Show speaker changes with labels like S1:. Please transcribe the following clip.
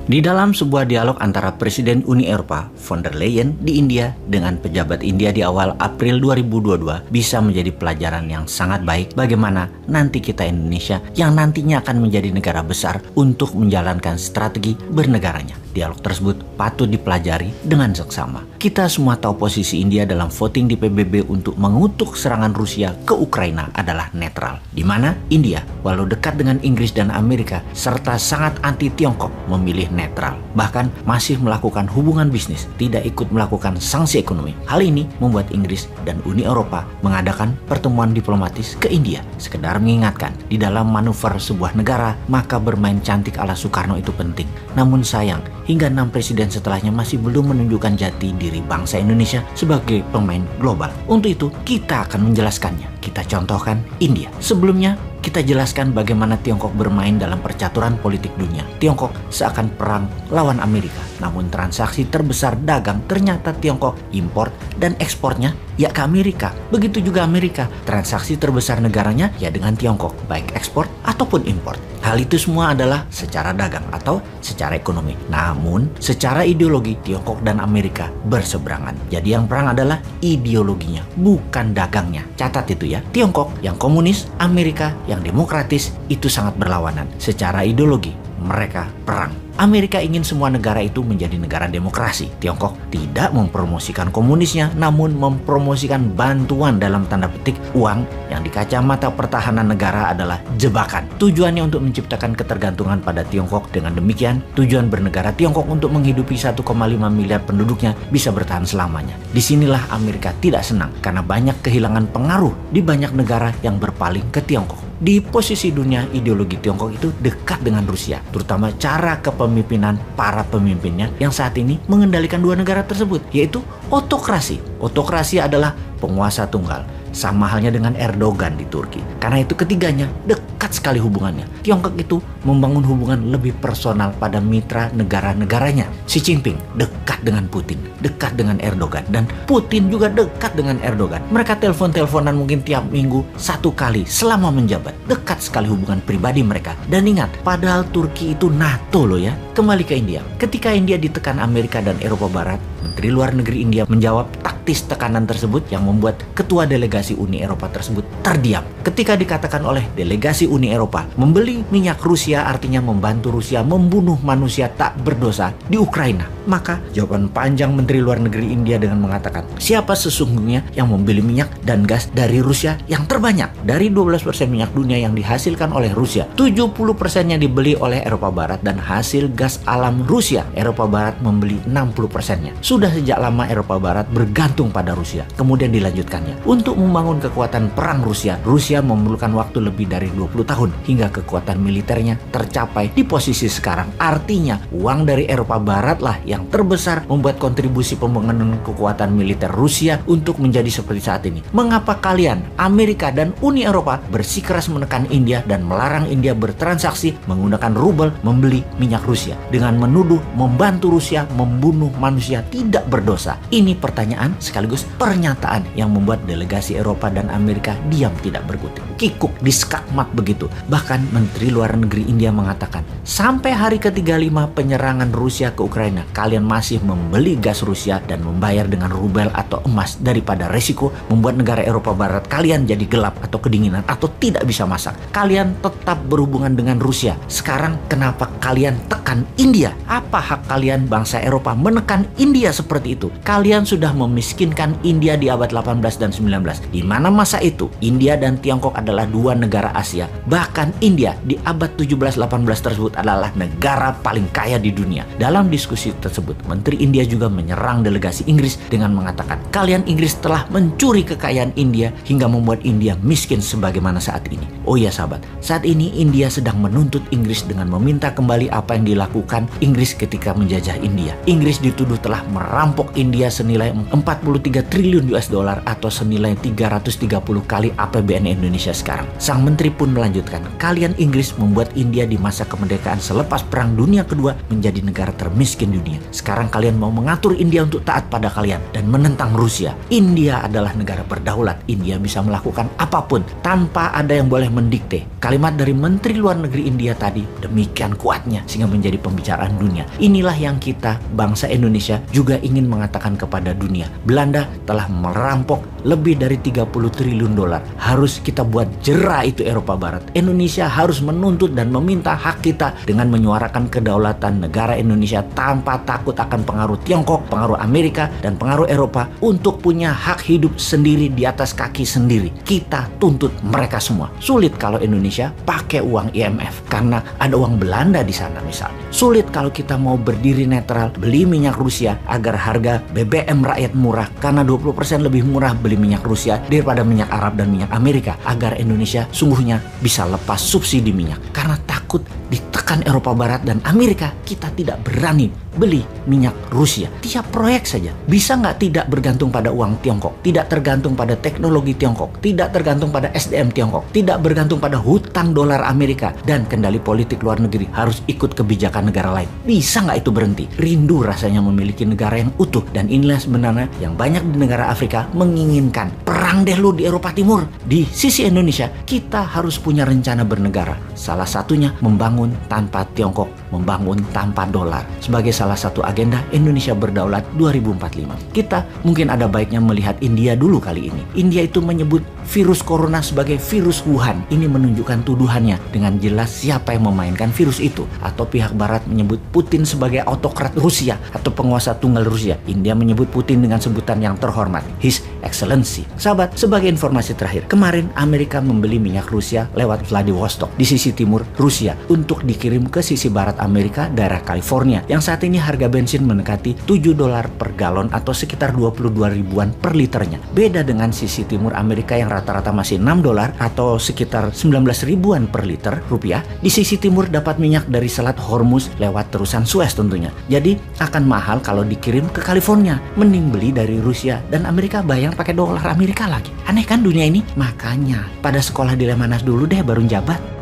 S1: Di dalam sebuah dialog antara Presiden Uni Eropa von der Leyen di India dengan pejabat India di awal April 2022 bisa menjadi pelajaran yang sangat baik bagaimana nanti kita Indonesia yang nantinya akan menjadi negara besar untuk menjalankan strategi bernegaranya. Dialog tersebut patut dipelajari dengan seksama. Kita semua tahu posisi India dalam voting di PBB untuk mengutuk serangan Rusia ke Ukraina adalah netral, di mana India, walau dekat dengan Inggris dan Amerika, serta sangat anti Tiongkok, memilih netral. Bahkan masih melakukan hubungan bisnis, tidak ikut melakukan sanksi ekonomi. Hal ini membuat Inggris dan Uni Eropa mengadakan pertemuan diplomatis ke India, sekedar mengingatkan di dalam manuver sebuah negara, maka bermain cantik ala Soekarno itu penting. Namun sayang, hingga 6 presiden setelahnya masih belum menunjukkan jati diri bangsa Indonesia sebagai pemain global. Untuk itu, kita akan menjelaskannya. Kita contohkan India. Sebelumnya, kita jelaskan bagaimana Tiongkok bermain dalam percaturan politik dunia. Tiongkok seakan perang lawan Amerika. Namun transaksi terbesar dagang ternyata Tiongkok impor dan ekspornya ya ke Amerika. Begitu juga Amerika. Transaksi terbesar negaranya ya dengan Tiongkok, baik ekspor ataupun impor. Hal itu semua adalah secara dagang atau secara ekonomi. Namun secara ideologi Tiongkok dan Amerika berseberangan. Jadi yang perang adalah ideologinya, bukan dagangnya. Catat itu ya. Tiongkok yang komunis, Amerika yang demokratis itu sangat berlawanan. Secara ideologi mereka perang. Amerika ingin semua negara itu menjadi negara demokrasi. Tiongkok tidak mempromosikan komunisnya, namun mempromosikan bantuan dalam tanda petik uang yang di kacamata pertahanan negara adalah jebakan. Tujuannya untuk menciptakan ketergantungan pada Tiongkok. Dengan demikian, tujuan bernegara Tiongkok untuk menghidupi 1,5 miliar penduduknya bisa bertahan selamanya. Disinilah Amerika tidak senang karena banyak kehilangan pengaruh di banyak negara yang berpaling ke Tiongkok. Di posisi dunia, ideologi Tiongkok itu dekat dengan Rusia, terutama cara kepemimpinan para pemimpinnya yang saat ini mengendalikan dua negara tersebut, yaitu otokrasi. Otokrasi adalah penguasa tunggal, sama halnya dengan Erdogan di Turki. Karena itu ketiganya dekat sekali hubungannya. Tiongkok itu membangun hubungan lebih personal pada mitra negara-negaranya. Xi Jinping dekat dengan Putin, dekat dengan Erdogan, dan Putin juga dekat dengan Erdogan. Mereka telepon-teleponan mungkin tiap minggu 1 kali selama menjabat. Dekat sekali hubungan pribadi mereka. Dan ingat, padahal Turki itu NATO loh ya. Kembali ke India. Ketika India ditekan Amerika dan Eropa Barat, Menteri Luar Negeri India menjawab taktis tekanan tersebut yang membuat ketua delegasi Uni Eropa tersebut terdiam. Ketika dikatakan oleh delegasi Uni Eropa membeli minyak Rusia artinya membantu Rusia membunuh manusia tak berdosa di Ukraina, maka jawaban panjang Menteri Luar Negeri India dengan mengatakan, siapa sesungguhnya yang membeli minyak dan gas dari Rusia yang terbanyak? Dari 12% minyak dunia yang dihasilkan oleh Rusia, 70%-nya dibeli oleh Eropa Barat, dan hasil gas alam Rusia, Eropa Barat membeli 60%-nya. Sudah sejak lama Eropa Barat bergantung pada Rusia. Kemudian dilanjutkannya. Untuk membangun kekuatan perang Rusia memerlukan waktu lebih dari 20 tahun hingga kekuatan militernya tercapai di posisi sekarang. Artinya, uang dari Eropa Barat lah yang terbesar membuat kontribusi pembangunan kekuatan militer Rusia untuk menjadi seperti saat ini. Mengapa kalian, Amerika dan Uni Eropa, bersikeras menekan India dan melarang India bertransaksi menggunakan rubel membeli minyak Rusia dengan menuduh membantu Rusia membunuh manusia tidak berdosa? Ini pertanyaan sekaligus pernyataan yang membuat delegasi Eropa dan Amerika diam tidak berkutik. Kikuk, diskakmat begitu. Bahkan Menteri Luar Negeri India mengatakan, sampai hari ke-35 penyerangan Rusia ke Ukraina, kalian masih membeli gas Rusia dan membayar dengan rubel atau emas daripada resiko membuat negara Eropa Barat kalian jadi gelap atau kedinginan atau tidak bisa masak. Kalian tetap berhubungan dengan Rusia. Sekarang kenapa kalian tekan India? Apa hak kalian bangsa Eropa menekan India seperti itu? Kalian sudah memiskinkan India di abad 18 dan 19. Di mana masa itu India dan Tiongkok adalah dua negara Asia. Bahkan India di abad 17-18 tersebut adalah negara paling kaya di dunia. Dalam diskusi tersebut, Menteri India juga menyerang delegasi Inggris dengan mengatakan, kalian Inggris telah mencuri kekayaan India hingga membuat India miskin sebagaimana saat ini. Oh ya sahabat, saat ini India sedang menuntut Inggris dengan meminta kembali apa yang dilakukan Inggris ketika menjajah India. Inggris dituduh telah merampok India senilai 43 triliun US dollar atau senilai 330 kali APBN Indonesia sekarang. Sang menteri pun melanjutkan, kalian Inggris membuat India di masa kemerdekaan kemerdekaan selepas Perang Dunia Kedua menjadi negara termiskin dunia. Sekarang kalian mau mengatur India untuk taat pada kalian dan menentang Rusia. India adalah negara berdaulat. India bisa melakukan apapun tanpa ada yang boleh mendikte. Kalimat dari Menteri Luar Negeri India tadi demikian kuatnya sehingga menjadi pembicaraan dunia. Inilah yang kita, bangsa Indonesia, juga ingin mengatakan kepada dunia. Belanda telah merampok lebih dari 30 triliun dolar. Harus kita buat jera itu Eropa Barat. Indonesia harus menuntut dan meminta hak kita dengan menyuarakan kedaulatan negara Indonesia tanpa takut akan pengaruh Tiongkok, pengaruh Amerika, dan pengaruh Eropa untuk punya hak hidup sendiri di atas kaki sendiri. Kita tuntut mereka semua. Sulit kalau Indonesia pakai uang IMF karena ada uang Belanda di sana misalnya. Sulit kalau kita mau berdiri netral, beli minyak Rusia agar harga BBM rakyat murah karena 20% lebih murah beli minyak Rusia daripada minyak Arab dan minyak Amerika, agar Indonesia sungguhnya bisa lepas subsidi minyak. Karena takut ditekan Eropa Barat dan Amerika, kita tidak berani beli minyak Rusia. Tiap proyek saja bisa nggak tidak bergantung pada uang Tiongkok, tidak tergantung pada teknologi Tiongkok, tidak tergantung pada SDM Tiongkok, tidak bergantung pada hutang dolar Amerika, dan kendali politik luar negeri harus ikut kebijakan negara lain. Bisa nggak itu berhenti? Rindu rasanya memiliki negara yang utuh, dan inilah sebenarnya yang banyak di negara Afrika menginginkan. Perang deh lu di Eropa Timur. Di sisi Indonesia, kita harus punya rencana bernegara. Salah satunya membangun tanpa Tiongkok, membangun tanpa dolar. Sebagai salah satu agenda Indonesia berdaulat 2045. Kita mungkin ada baiknya melihat India dulu kali ini. India itu menyebut virus corona sebagai virus Wuhan. Ini menunjukkan tuduhannya dengan jelas siapa yang memainkan virus itu. Atau pihak barat menyebut Putin sebagai autokrat Rusia atau penguasa tunggal Rusia. India menyebut Putin dengan sebutan yang terhormat, His Excellency. Sahabat, sebagai informasi terakhir, kemarin Amerika membeli minyak Rusia lewat Vladivostok di sisi timur Rusia untuk dikirim ke sisi barat Amerika, daerah California, yang saat ini harga bensin mendekati $7 per galon atau sekitar 22 ribuan per liternya. Beda dengan sisi timur Amerika yang rata-rata masih $6 atau sekitar 19 ribuan per liter rupiah. Di sisi timur dapat minyak dari Selat Hormuz lewat terusan Suez tentunya. Jadi akan mahal kalau dikirim ke California. Mending beli dari Rusia dan Amerika bayar pakai dolar Amerika lagi. Aneh kan dunia ini? Makanya pada sekolah di Lemanas dulu deh baru jabat.